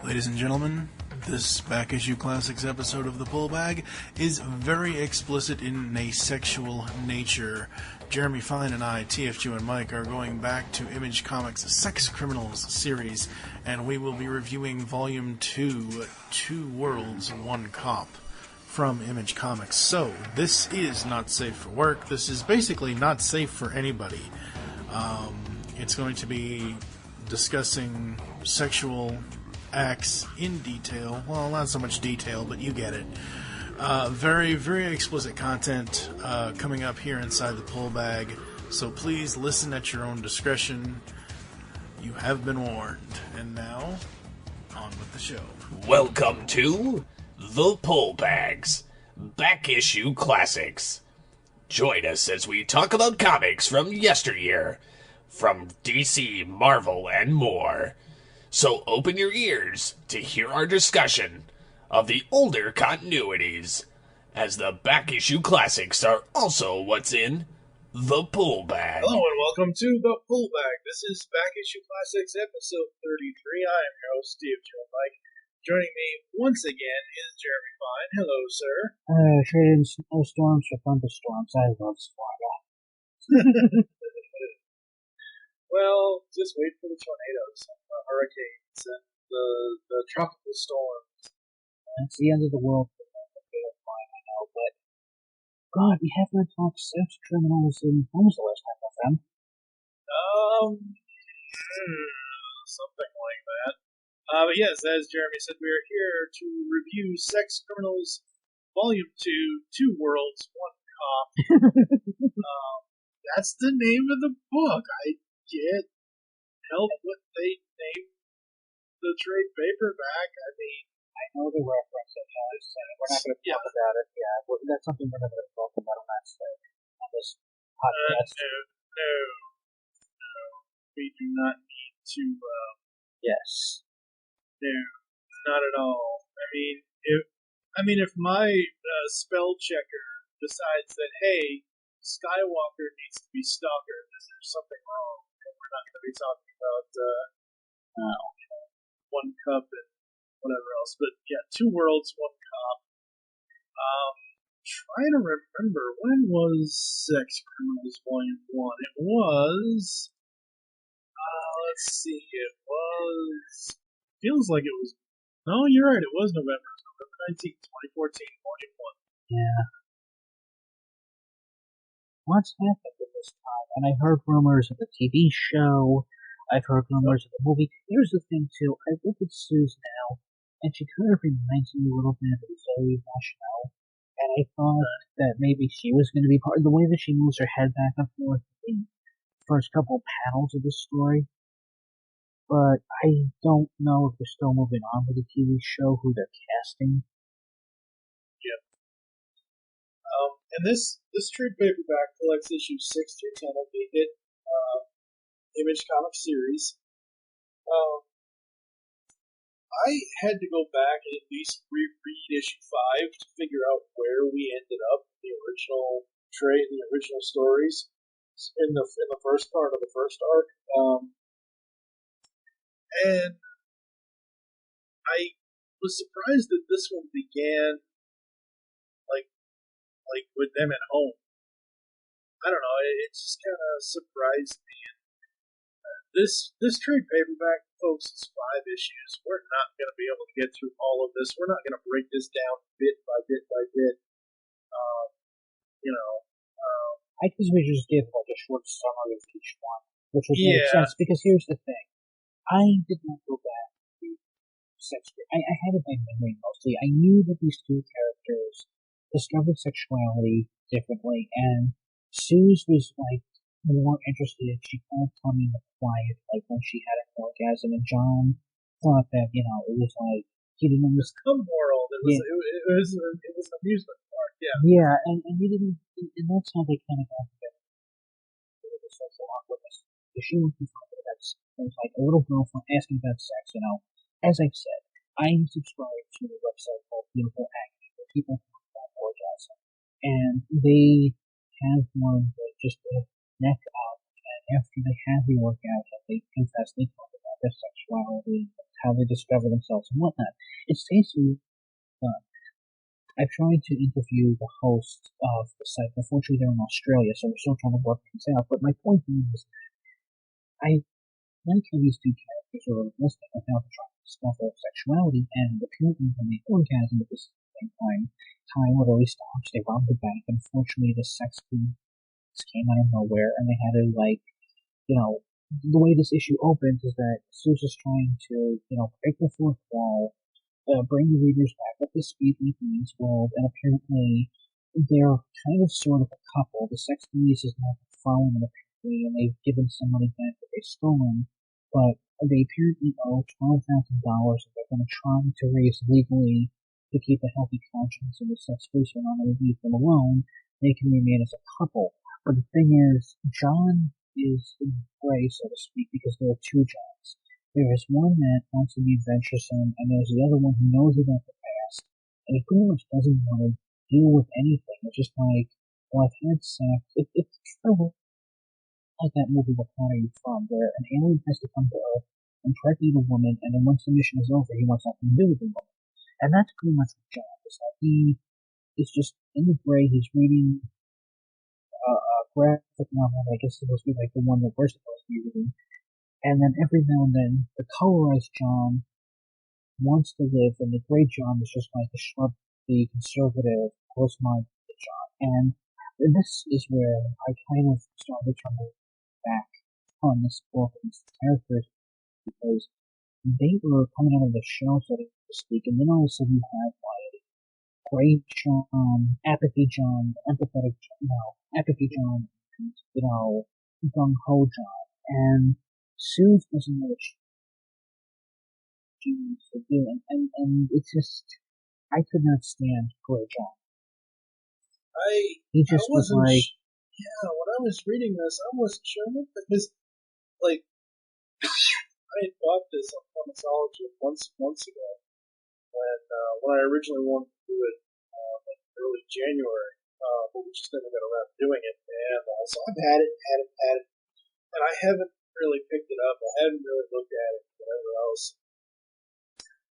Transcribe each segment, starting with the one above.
Ladies and gentlemen, this Back Issue Classics episode of The Pull Bag is very explicit in a sexual nature. Jeremy Fine and I, TFG and Mike, are going back to Image Comics' Sex Criminals series, and we will be reviewing Volume 2, Two Worlds, One Cop, from Image Comics. So, this is not safe for work. This is basically not safe for anybody. It's going to be discussing sexual acts in detail. Well, not so much detail, but you get it. Very, very explicit content coming up here inside the Pull Bag. So please listen at your own discretion. You have been warned. And now, on with the show. Welcome to The Pull Bags, Back Issue Classics. Join us as we talk about comics from yesteryear, from DC, Marvel, and more. So open your ears to hear our discussion of the older continuities, as the Back Issue Classics are also what's in The Pull Bag. Hello and welcome to The Pull Bag. This is Back Issue Classics episode 33. I am your host, Steve Joe Mike. Joining me once again is Jeremy Fine. Hello, sir. Trading snowstorms for thunderstorms. I love Florida. Well, just wait for the tornadoes and the hurricanes and the tropical storms. It's the end of the world for them. Fine, I know, but God, we haven't talked sex criminals in when was the last time with them? Something like that. But yes, as Jeremy said, we are here to review Sex Criminals Volume 2, Two Worlds, One Cop. That's the name of the book. I can't help what they named the trade paperback. I mean, I know the reference it has, and we're not going to talk about it. Yeah, that's something we're not going to talk about on this podcast. No. We do not need to. Yes. No, not at all. I mean, if my spell checker decides that, hey, Skywalker needs to be Stalker, then there's something wrong. We're not going to be talking about One Cup and whatever else. But yeah, Two Worlds, One Cop. Trying to remember, when was Sex Criminals Volume 1? It was... let's see, it was... Feels like it was... No, you're right, it was November. It was November 19th, 2014, Volume 1. Yeah. What's happened at this time? And I heard rumors of the TV show. I've heard rumors of the movie. Here's the thing, too. I look at Suze now, and she kind of reminds me a little bit of Zoe Deschanel. And I thought that maybe she was going to be part of the way that she moves her head back and forth in the first couple panels of the story. But I don't know if they're still moving on with the TV show, who they're casting. Yeah. And this trade paperback collects issues 6 through 10 of the hit Image Comics series. I had to go back and at least reread issue 5 to figure out where we ended up in the original trade, the original stories in the first part of the first arc. And I was surprised that this one began like with them at home. I don't know, it just kind of surprised me. This trade paperback, folks, is 5 issues. We're not going to be able to get through all of this. We're not going to break this down bit by bit by bit. I guess we just give like a short summary of each one, which would make sense, because here's the thing. I did not go back to sex. I had it by memory mostly. I knew that these two characters discovered sexuality differently, and Suze was like more interested. She kind of told me the quiet, like when she had an orgasm, and John thought that it was like he didn't understand. Come world, it was an amusement park, yeah. Yeah, and we didn't, and that's how they kind of got together. It was social awkwardness. She was talking about sex. It was like a little girl asking about sex. As I've said, I'm subscribed to a website called Beautiful Agony, where people talk about orgasm, and they have one that just neck up, and after they have the orgasm, they confess they talk about their sexuality, how they discover themselves and whatnot. It's tastefully done. I've tried to interview the host of the site. Unfortunately, they're in Australia, so we're still trying to work things out. But my point is, I like how these two characters are realistic without trying to discover sexuality, and apparently when they orgasm at the same time literally stops. They rob the bank, and unfortunately, the sex police came out of nowhere, and they had to the way this issue opens is that Susan's trying to break the fourth wall, bring the readers back up to speed with Lee's world, and apparently they're kind of sort of a couple. The sex police is not following them apparently, and they've given some money back that they've stolen, but they apparently owe $12,000 that they're going to try to raise legally to keep a healthy conscience, and the sex police are not going to leave them alone. They can remain as a couple. But the thing is, John is in gray, so to speak, because there are two Johns. There is one that wants to be adventuresome, and there's the other one who knows about the past, and he pretty much doesn't want to deal with anything. It's just like, well, I've had sex. It's kind of like that movie, What Planet Are You From, where an alien has to come to Earth, impregnate a woman, and then once the mission is over, he wants nothing to do with the woman. And that's pretty much what John is. Like, he is just in the gray. He's reading a graphic novel, I guess it's supposed to be like the one that we're supposed to be reading. And then every now and then, the colorized John wants to live, and the gray John is just like the shrubby, conservative, close-minded John. And this is where I kind of started to look back on this book and these characters, because they were coming out of the shell, so to speak, and then all of a sudden you have like gray John, apathy John, empathetic John, apathy John, and, gung-ho John. And Suze doesn't know what she needs to do, and it's just, I could not stand Gray John. He just was like, when I was reading this, I wasn't sure because, like, I had bought this on Comixology months ago when I originally wanted to do it in early January, but we just never got around to doing it. And so I've had it, and I haven't really picked it up. I haven't really looked at it, whatever else.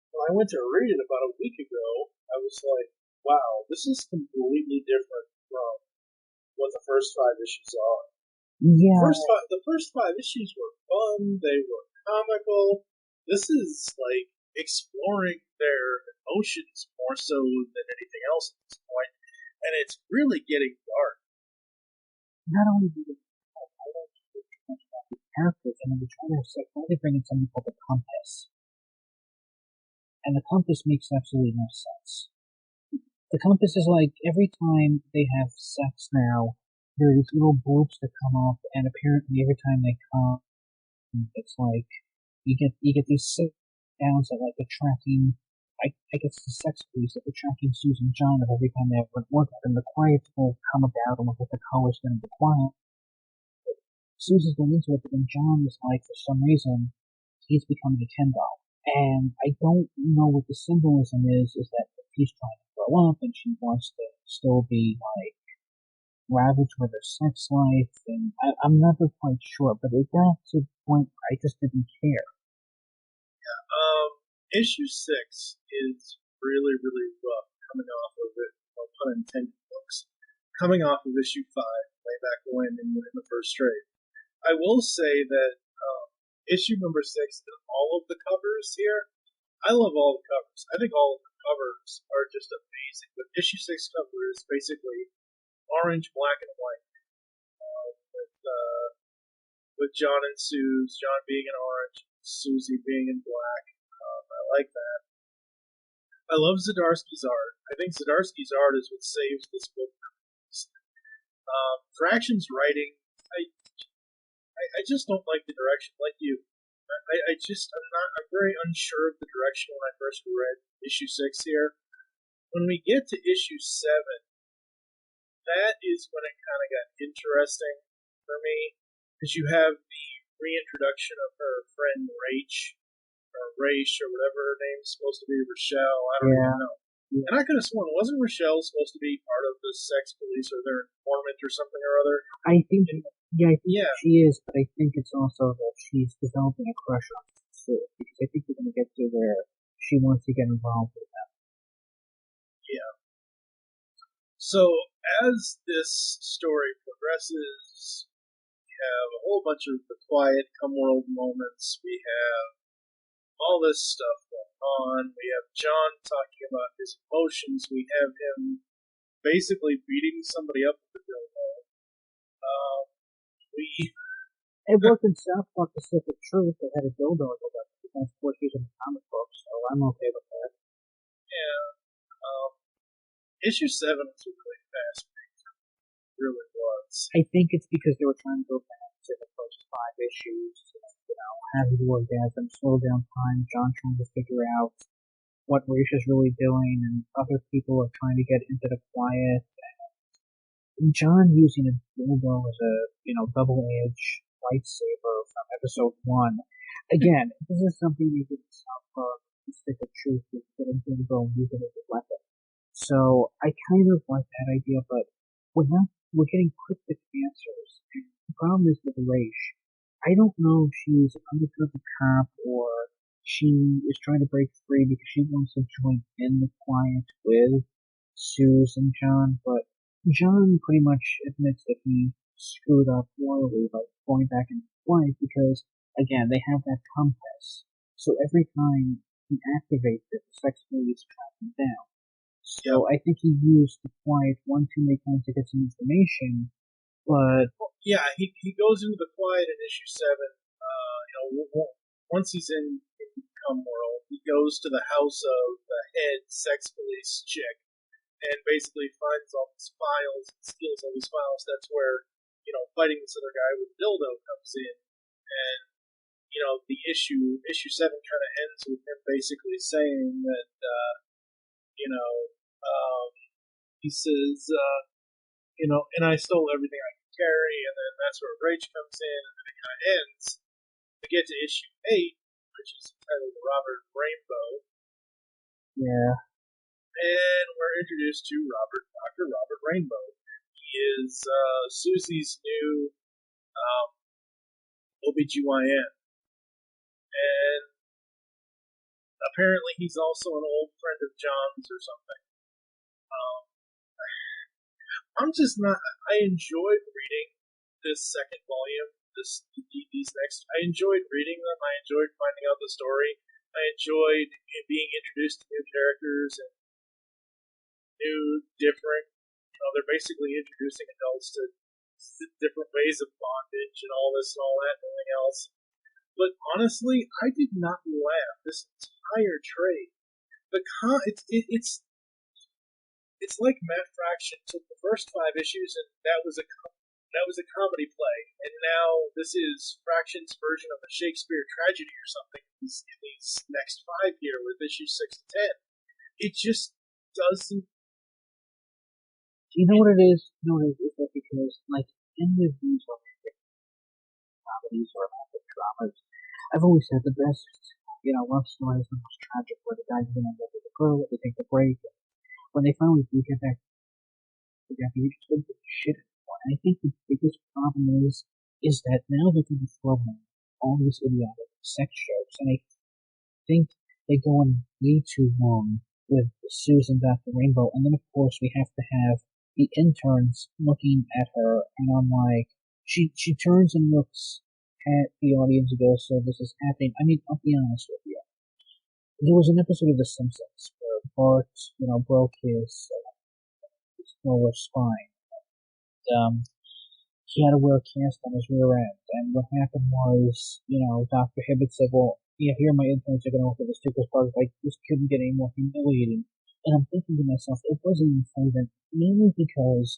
When I went to read it about a week ago, I was like, wow, this is completely different from what the first 5 issues are. yeah. The first five issues were fun, they were comical. This is like exploring their emotions more so than anything else at this point, and it's really getting dark. Not only do they characters, and then they try to bring in something called the compass. And the compass makes absolutely no sense. The compass is like, every time they have sex now, there are these little bloops that come up, and apparently every time they come, it's like, you get these sit downs that like they're tracking, I guess the sex police, that they're tracking Susan and John of every time they have an orgasm, and the quiets will come about and look at the colors going to be quiet. Susan's going into it, but then John is like, for some reason, he's becoming a Ken doll. And I don't know what the symbolism is that he's trying to grow up and she wants to still be like ravaged with her sex life, and I'm never quite sure, but it got to the point where I just didn't care. Yeah, issue 6 is really, really rough coming off of it, no pun intended, folks. Coming off of issue 5, way back when in the first trade. I will say that issue number 6 and all of the covers here, I love all the covers. I think all of the covers are just amazing. But issue 6 cover is basically orange, black, and white, with John and Suze, John being in orange, Susie being in black. I like that. I love Zdarsky's art. I think Zdarsky's art is what saves this book. Fraction's writing, I just don't like the direction, like you. I'm very unsure of the direction when I first read issue 6 here. When we get to issue 7, that is when it kind of got interesting for me, because you have the reintroduction of her friend Rach, or whatever her name's supposed to be, Rochelle, I don't even know. Yeah. And I could have sworn, wasn't Rochelle supposed to be part of the sex police or their informant or something or other? I think she is, but I think it's also that she's developing a crush on Sue, because I think we're going to get to where she wants to get involved with them. Yeah. So as this story progresses, we have a whole bunch of the quiet come world moments. We have all this stuff going on. We have John talking about his emotions. We have him basically beating somebody up with the dildo. It worked in South Park Pacific Truth. They had a dildo as a weapon against Portuguese in the comic books, so I'm okay with that. Yeah. Issue 7 was a really fast pace. It really was. I think it's because they were trying to go back to the first 5 issues, having the orgasm, slow down time, John trying to figure out what Risha's really doing, and other people are trying to get into the quiet. And John using a dildo as a, double-edged lightsaber from episode 1. Again, this is something you could South Park stick of truth with a dildo and use it as a weapon. So I kind of like that idea, but we're getting cryptic answers. And the problem is with Raish. I don't know if she's an undercover cop or she is trying to break free because she wants to join in the quiet with Suze and John, but John pretty much admits that he screwed up royally by going back into the quiet because, again, they have that compass. So every time he activates it, the sex police track him down. So I think he used the quiet one too many times to get some information, but yeah, he goes into the quiet in issue 7. Once he's in Come World, he goes to the house of the head sex police chick and basically finds all these files and steals all these files. That's where fighting this other guy with dildo comes in, and the issue 7 kind of ends with him basically saying that he says and I stole everything I could carry, and then that's where Rage comes in, and then it kind of ends. We get to issue 8, which is entitled Robert Rainbow. Yeah. And we're introduced to Dr. Robert Rainbow. He is Susie's new OBGYN. And apparently he's also an old friend of John's or something. I'm just not. I enjoyed reading this second volume. I enjoyed reading them. I enjoyed finding out the story. I enjoyed being introduced to new characters and new, different. They're basically introducing adults to different ways of bondage and all this and all that and everything else. But honestly, I did not laugh this entire trade. It's like Matt Fraction took the first 5 issues and that was a comedy play, and now this is Fraction's version of a Shakespeare tragedy or something in these next 5 here with issues 6 to 10. It just doesn't. You know what it is? Is that because, like, any of these romantic comedies or romantic dramas, I've always said the best, love story is the most tragic, where the guy's going to end up with a girl, they take the break, and when they finally do get back together, you just don't give a shit anymore. And I think the biggest problem is that now they're going to throw in all these idiotic sex jokes, and I think they go on way too long with Susan Dr. Rainbow, and then of course we have to have the interns looking at her, and I'm like, she turns and looks at the audience and goes, so this is happening. I mean, I'll be honest with you. There was an episode of The Simpsons where Bart, broke his lower spine. He had to wear a cast on his rear end, and what happened was, Dr. Hibbert said, well, yeah, here my interns are going to look at this too, because Bart's like, this couldn't get any more humiliating. And I'm thinking to myself, it wasn't even funny then, mainly because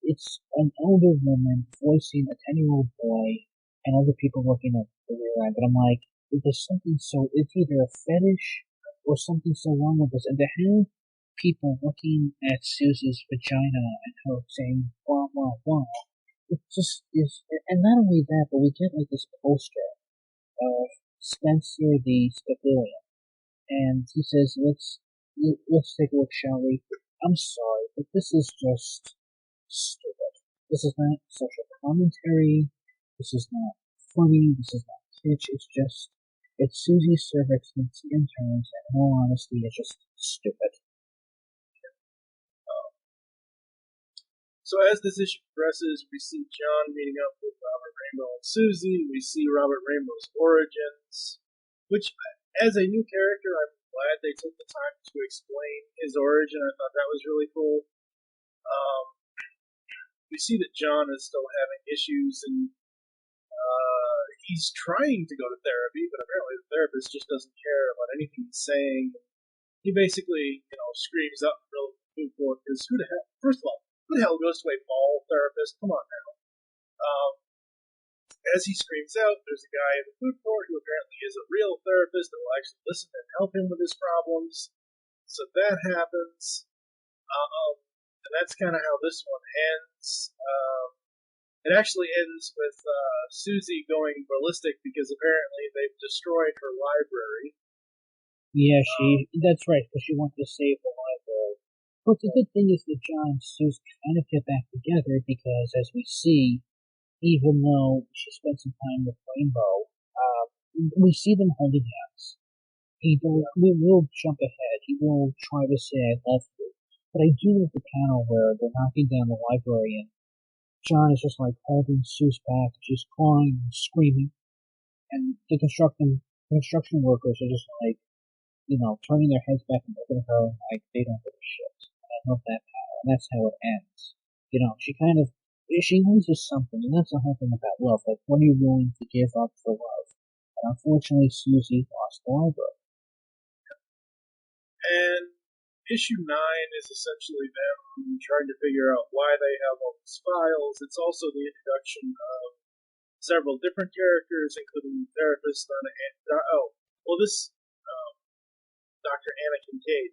it's an older woman voicing a 10-year-old boy, and other people looking at the rear end, and I'm like, there's something it's either a fetish or something so wrong with this, and to have people looking at Susie's vagina and her saying, wah, wah, wah, it just is, and not only that, but we get like this poster of Spencer the civilian, and he says, let's take a look, shall we? I'm sorry, but this is just stupid. This is not social commentary, this is not funny, this is not kitsch, it's just It's Susie's cervix meets the interns, and in all honesty, it's just stupid. So as this issue progresses, we see John meeting up with Robert Rainbow and Susie. We see Robert Rainbow's origins, which, as a new character, I'm glad they took the time to explain his origin. I thought that was really cool. We see that John is still having issues, and he's trying to go to therapy, but apparently the therapist just doesn't care about anything he's saying. He basically, screams up in the middle of the food court because first of all, who the hell goes to a mall therapist? Come on now. As he screams out, there's a guy in the food court who apparently is a real therapist that will actually listen and help him with his problems. So that happens. And that's kind of how this one ends. It actually ends with Susie going ballistic because apparently they've destroyed her library. Yeah, that's right, because she wanted to save the library. But the good thing is that John and Suze kind of get back together because, as we see, even though she spent some time with Rainbow, we see them holding hands. We will jump ahead. He will try to say, I love you. But I do love the panel where they're knocking down the library and John is just like holding Suze back. She's crying and screaming. And the construction workers are just like, turning their heads back and looking at her like they don't give a shit. And I love that panel. And that's how it ends. She loses something, and that's the whole thing about love. Like, what are you willing to give up for love? And unfortunately, Susie lost the library. And issue 9 is essentially them trying to figure out why they have all these files. It's also the introduction of several different characters, including the therapist Dr. Anna Kincaid.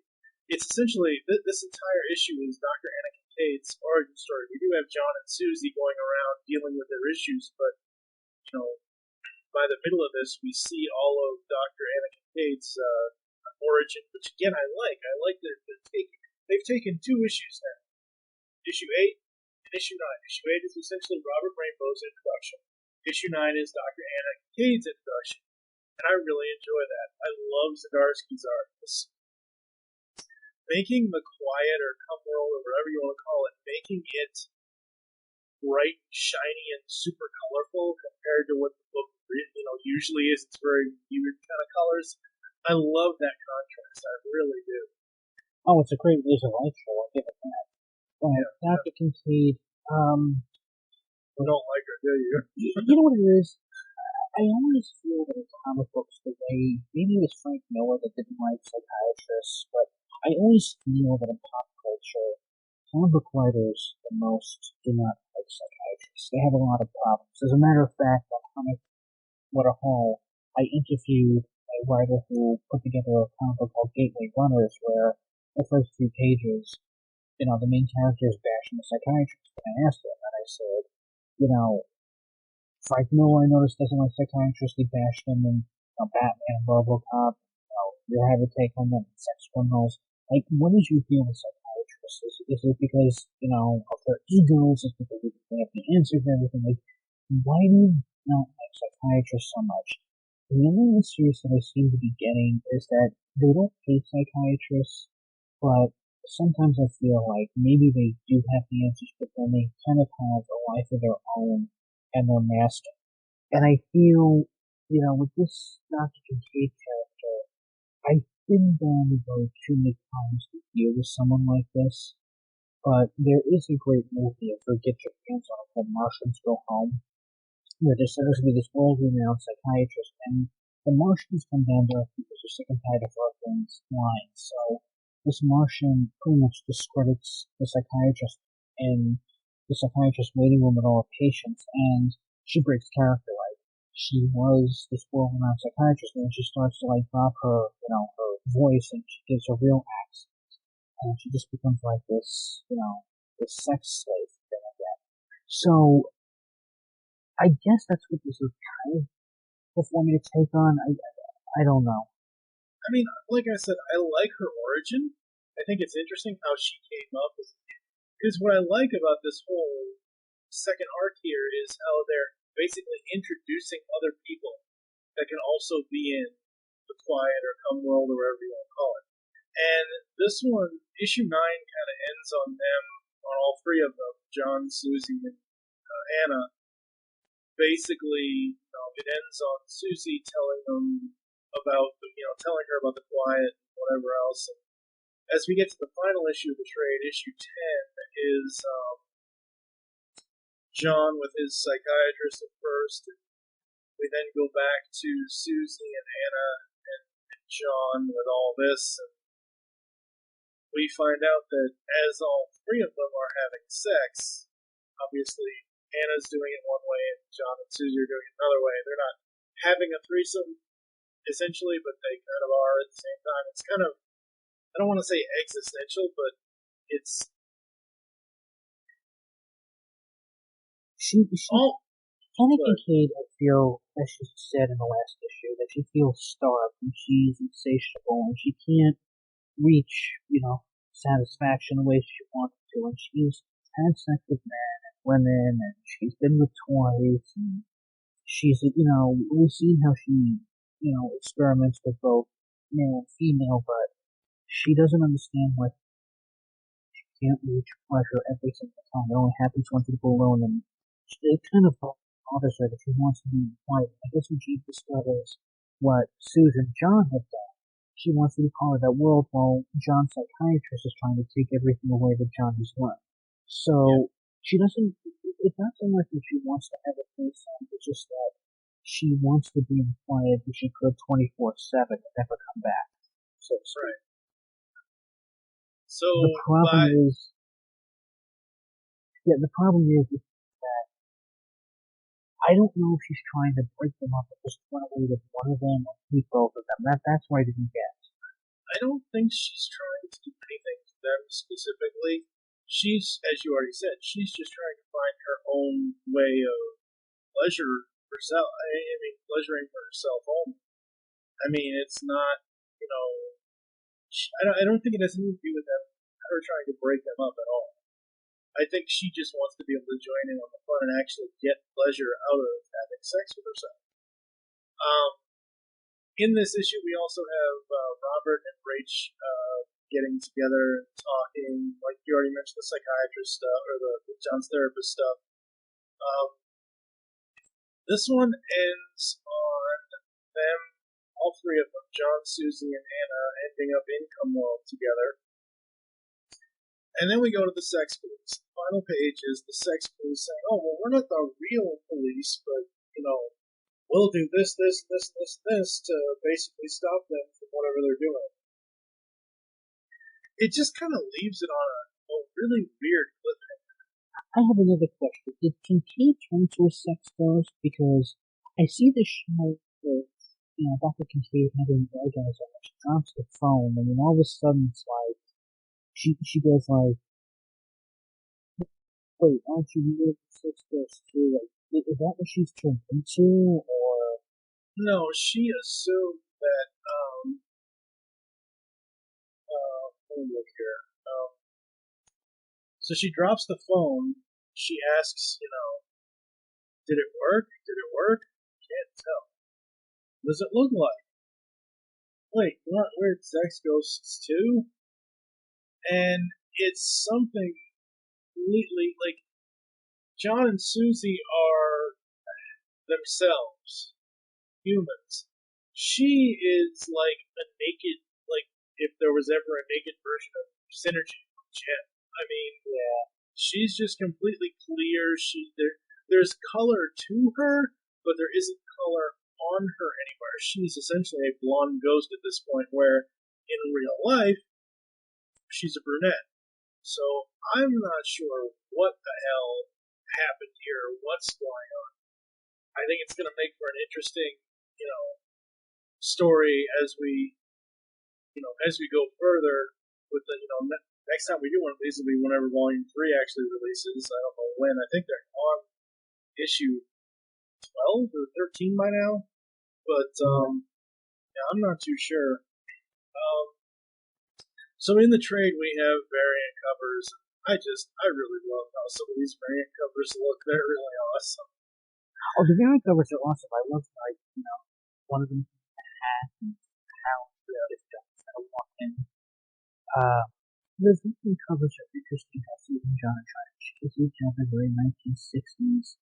It's essentially, this entire issue is Dr. Anna Kincaid's origin story. We do have John and Susie going around dealing with their issues, but, by the middle of this, we see all of Dr. Anna Kincaid's origin, which, again, I like. I like that they've taken 2 issues now. Issue 8 and issue 9. Issue 8 is essentially Robert Rainbow's introduction. Issue 9 is Dr. Anna Kincaid's introduction. And I really enjoy that. I love Zdarsky's art. Making the Quiet or Come World or whatever you want to call it, making it bright, shiny, and super colorful compared to what the book usually is. It's very weird kind of colors. I love that contrast. I really do. Oh, it's a great use of light show. I'll give it that. Dr. Kincaid, you don't like her, do you? You know what it is? I always feel that in comic books, the way, maybe it was Frank Miller that didn't like psychiatrists, but I always feel that in pop culture, comic book writers, the most, do not like psychiatrists. They have a lot of problems. As a matter of fact, on Comic What a Haul, I interviewed a writer who put together a comic book called Gateway Runners, where the first 3 pages, the main character is bashing the psychiatrist. And I asked him, and I said, Frank Miller, I noticed, doesn't like psychiatrists. He bashed them in Batman and RoboCop. You have a take on them, sex criminals. Like, what is your deal with psychiatrists? Is it because, of their egos? Is it because they have the answers and everything? Like, why do you not like psychiatrists so much? And the only answers that I seem to be getting is that they don't hate psychiatrists, but sometimes I feel like maybe they do have the answers, but then they kind of have a life of their own and they're masking. And I feel, with this Dr. Kincaid character, I've been down the road too many times to deal with someone like this, but there is a great movie, if you get your hands on it, called Martians Go Home, where there's supposed to be this world-renowned psychiatrist, and the Martians come down to Earth because they're sick and tired of Earthlings flying. So this Martian pretty much discredits the psychiatrist in the psychiatrist's waiting room with all her patients, and she breaks character. Like, she was this world-renowned psychiatrist, and then she starts to drop her, her voice, and she gives a real accent, and she just becomes like this, this sex slave thing again. So I guess that's what this is kind of for me to take on. I don't know. I mean, like I said, I like her origin. I think it's interesting how she came up with it. Because what I like about this whole second arc here is how they're basically introducing other people. that can also be in the Quiet or Come World or whatever you want to call it. And this one, issue 9, kind of ends on them, on all three of them, John, Susie, and Anna. Basically, it ends on Susie telling them about, telling her about the Quiet and whatever else. And as we get to the final issue of the trade, issue 10 is John with his psychiatrist at first. And we then go back to Susie and Anna and John with all this. And we find out that as all three of them are having sex, obviously Anna's doing it one way and John and Susie are doing it another way. They're not having a threesome, essentially, but they kind of are at the same time. It's kind of, I don't want to say existential, but it's... Anna Kincaid, I feel, as she said in the last issue, that she feels starved and she's insatiable and she can't reach, satisfaction the way she wants to. And she's had sex with men and women and she's been with toys and she's, we've seen how she, experiments with both male and female, but she doesn't understand why she can't reach pleasure every single time. It only happens once you go alone, and it kind of bothers her that she wants to be quiet. I guess when she discovers what Susan and John have done, she wants to be part of that world while John's psychiatrist is trying to take everything away that John has learned. So she doesn't, it's not so much that she wants to have a threesome, it's just that she wants to be in quiet as she could 24/7 and never come back. So right. So the problem is that I don't know if she's trying to break them up or just run away with one of them or keep both of them. That's what I didn't get. I don't think she's trying to do anything to them specifically. She's, as you already said, she's just trying to find her own way of pleasure herself. Pleasuring for herself only. It's not, I don't think it has anything to do with them, her trying to break them up at all. I think she just wants to be able to join in on the fun and actually get pleasure out of having sex with herself. In this issue, we also have Robert and Rach getting together and talking. Like you already mentioned, the psychiatrist stuff or the John's therapist stuff. This one ends on them, all three of them, John, Susie, and Anna, ending up in Come World together. And then we go to the sex police. The final page is the sex police saying, oh, well, we're not the real police, but, we'll do this to basically stop them from whatever they're doing. It just kind of leaves it on a really weird cliffhanger. I have another question. Did Kincaid turn to a sex ghost? Because I see the show with, Dr. Kincaid having orgasm, and she drops the phone, and then all of a sudden it's like, she goes like, wait, aren't you really sex ghost too? Like, is that what she's turned into, or? No, she assumed that, let me look here. So she drops the phone, she asks, did it work? Did it work? Can't tell. What does it look like? Wait, what? We're sex ghosts too? And it's something completely, like, John and Susie are themselves, humans. She is like a naked, like, if there was ever a naked version of Synergy from Jen. She's just completely clear. There's color to her, but there isn't color on her anywhere. She's essentially a blonde ghost at this point, where in real life, she's a brunette. So I'm not sure what the hell happened here, what's going on. I think it's going to make for an interesting, story as we go further with the, next time we do one of these will be whenever Volume 3 actually releases. I don't know when. I think they're on issue 12 or 13 by now. But, I'm not too sure. So in the trade, we have variant covers. I really love how some of these variant covers look. They're really awesome. Oh, the variant covers are awesome. I love, one of them had how if John's gonna walk in. The weekly covers are interesting how Susan John and Trench is each other very 1960s.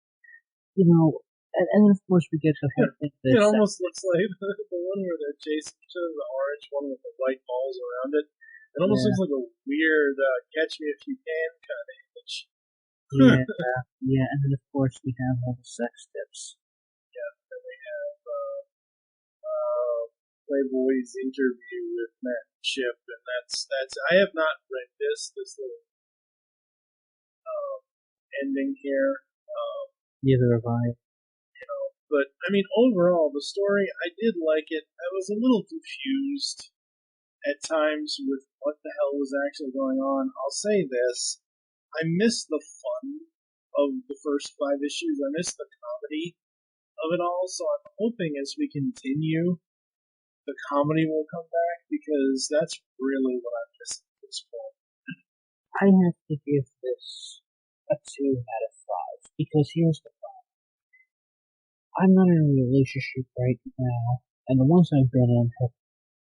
And then of course we get to have It almost looks like the one where they're chasing each other, the orange one with the white balls around it. It almost looks like a weird Catch Me If You Can kind of image. Yeah, and then of course we have all the sex tips. Yeah, then we have Playboy's interview with Matt and Chip, and that's. I have not read this little ending here. Neither have I. But I mean, overall, the story I did like it. I was a little confused at times with what the hell was actually going on. I'll say this: I missed the fun of the first 5 issues. I missed the comedy of it all. So I'm hoping as we continue, the comedy will come back because that's really what I'm missing at this point. I have to give this a 2 out of 5 because here's the problem. I'm not in a relationship right now, and the ones I've been in have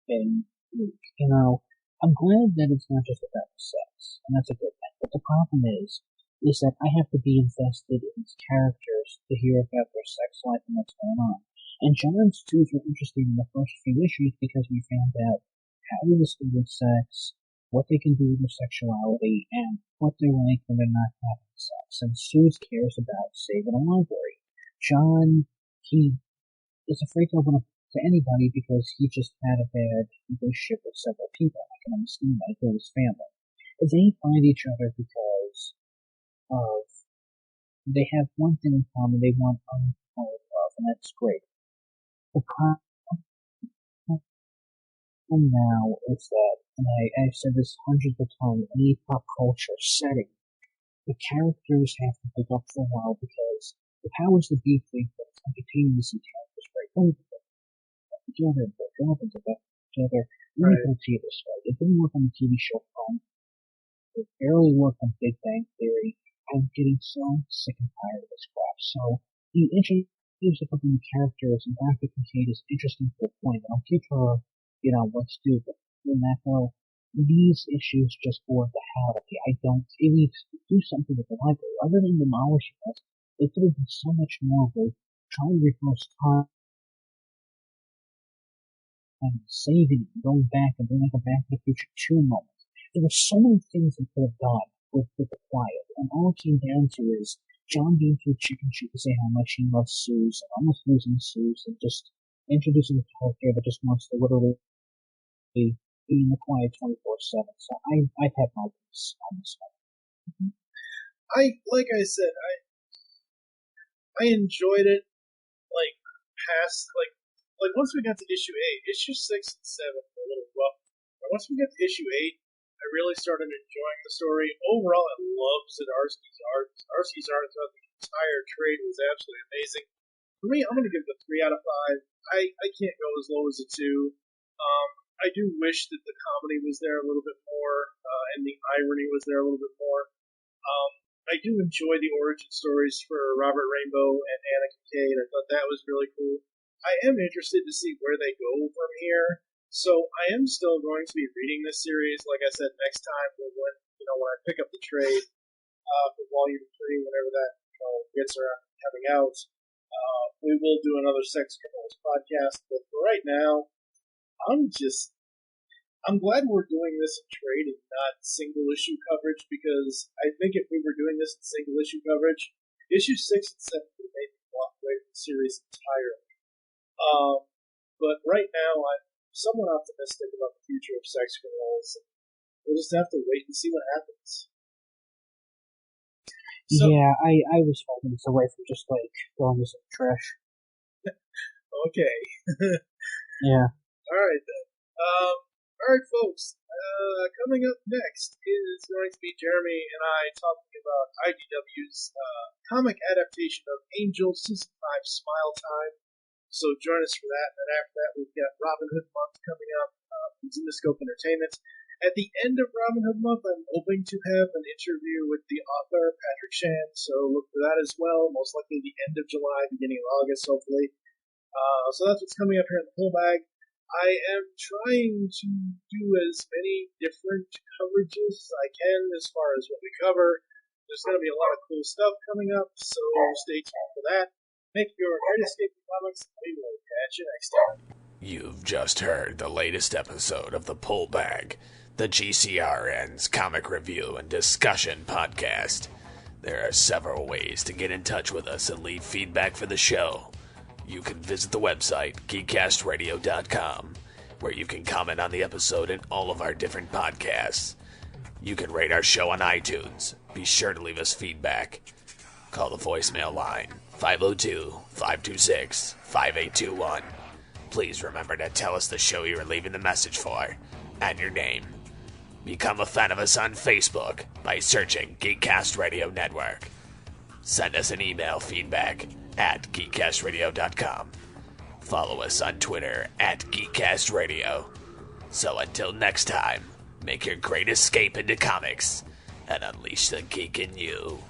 been weak. I'm glad that it's not just about the sex, and that's a good thing. But the problem is that I have to be invested in these characters to hear about their sex life and what's going on. And John's twos were interesting in the first few issues because we found out how they discover sex, what they can do with their sexuality, and what they're like when they're not having sex. And Suze cares about saving a library. John, he is afraid to open up to anybody because he just had a bad relationship with several people. I can understand that, with his family. But they find each other because they have one thing in common: they want uncontrolled love, and that's great. The problem now is that, and I've said this hundreds of times, in any pop culture setting, the characters have to pick up for a while because the powers that be think that it's entertaining to see characters break over each other, break up, and back each other. You can't see it this way. It didn't work on the TV show Fun. It barely worked on Big Bang Theory. I'm getting so sick and tired of this crap. So he introduced a couple new characters, and Dr. Kincaid is interesting to a point. I'll give her, what's due. But in that though, these issues just bore the hell out of me. It needs to do something with the library. Other than demolishing us, it could have been so much more with trying to reverse time and saving it and going back and doing like a Back to the Future 2 moment. There were so many things they could have done with the quiet, and all it came down to is John being too chicken shit to say how much he loves Suze, and almost losing Suze, and just introducing a character that just wants to literally be in the quiet 24/7. So I've had my views on this one. Like I said, I enjoyed it. Once we got to issue 8, issue 6 and 7 were a little rough. But once we got to issue 8, I really started enjoying the story. Overall, I love Zdarsky's art. Zdarsky's art throughout the entire trade was absolutely amazing. For me, I'm going to give it a 3 out of 5. I can't go as low as a 2. I do wish that the comedy was there a little bit more, and the irony was there a little bit more. I do enjoy the origin stories for Robert Rainbow and Anna Kincaid. I thought that was really cool. I am interested to see where they go from here. So I am still going to be reading this series. Like I said, next time when I pick up the trade for Volume 3, whenever that gets around coming out, we will do another Sex Criminals podcast. But for right now, I'm glad we're doing this in trade and not single issue coverage, because I think if we were doing this in single issue coverage, issue 6 and 7 would make me walk away from the series entirely. But right now, I'm somewhat optimistic about the future of Sex Criminals. We'll just have to wait and see what happens. So, yeah, I was hoping it's away from just throwing this in the trash. Okay. Yeah. Alright then. Alright folks, coming up next is going to be Jeremy and I talking about IDW's comic adaptation of Angel Season 5 Smile Time. So join us for that, and then after that we've got Robin Hood Month coming up from Zenescope Entertainment. At the end of Robin Hood Month, I'm hoping to have an interview with the author, Patrick Shan, so look for that as well, most likely the end of July, beginning of August, hopefully. So that's what's coming up here in the pull bag. I am trying to do as many different coverages as I can as far as what we cover. There's going to be a lot of cool stuff coming up, so stay tuned for that. Make your great escape from comics. We will catch you next time. You've just heard the latest episode of the Pull Bag, the GCRN's comic review and discussion podcast. There are several ways to get in touch with us and leave feedback for the show. You can visit the website, geekcastradio.com, where you can comment on the episode and all of our different podcasts. You can rate our show on iTunes. Be sure to leave us feedback. Call the voicemail line, 502-526-5821. Please remember to tell us the show you are leaving the message for, and your name. Become a fan of us on Facebook by searching Geekcast Radio Network. Send us an email feedback at geekcastradio.com. Follow us on Twitter at geekcastradio. So until next time, make your great escape into comics and unleash the geek in you.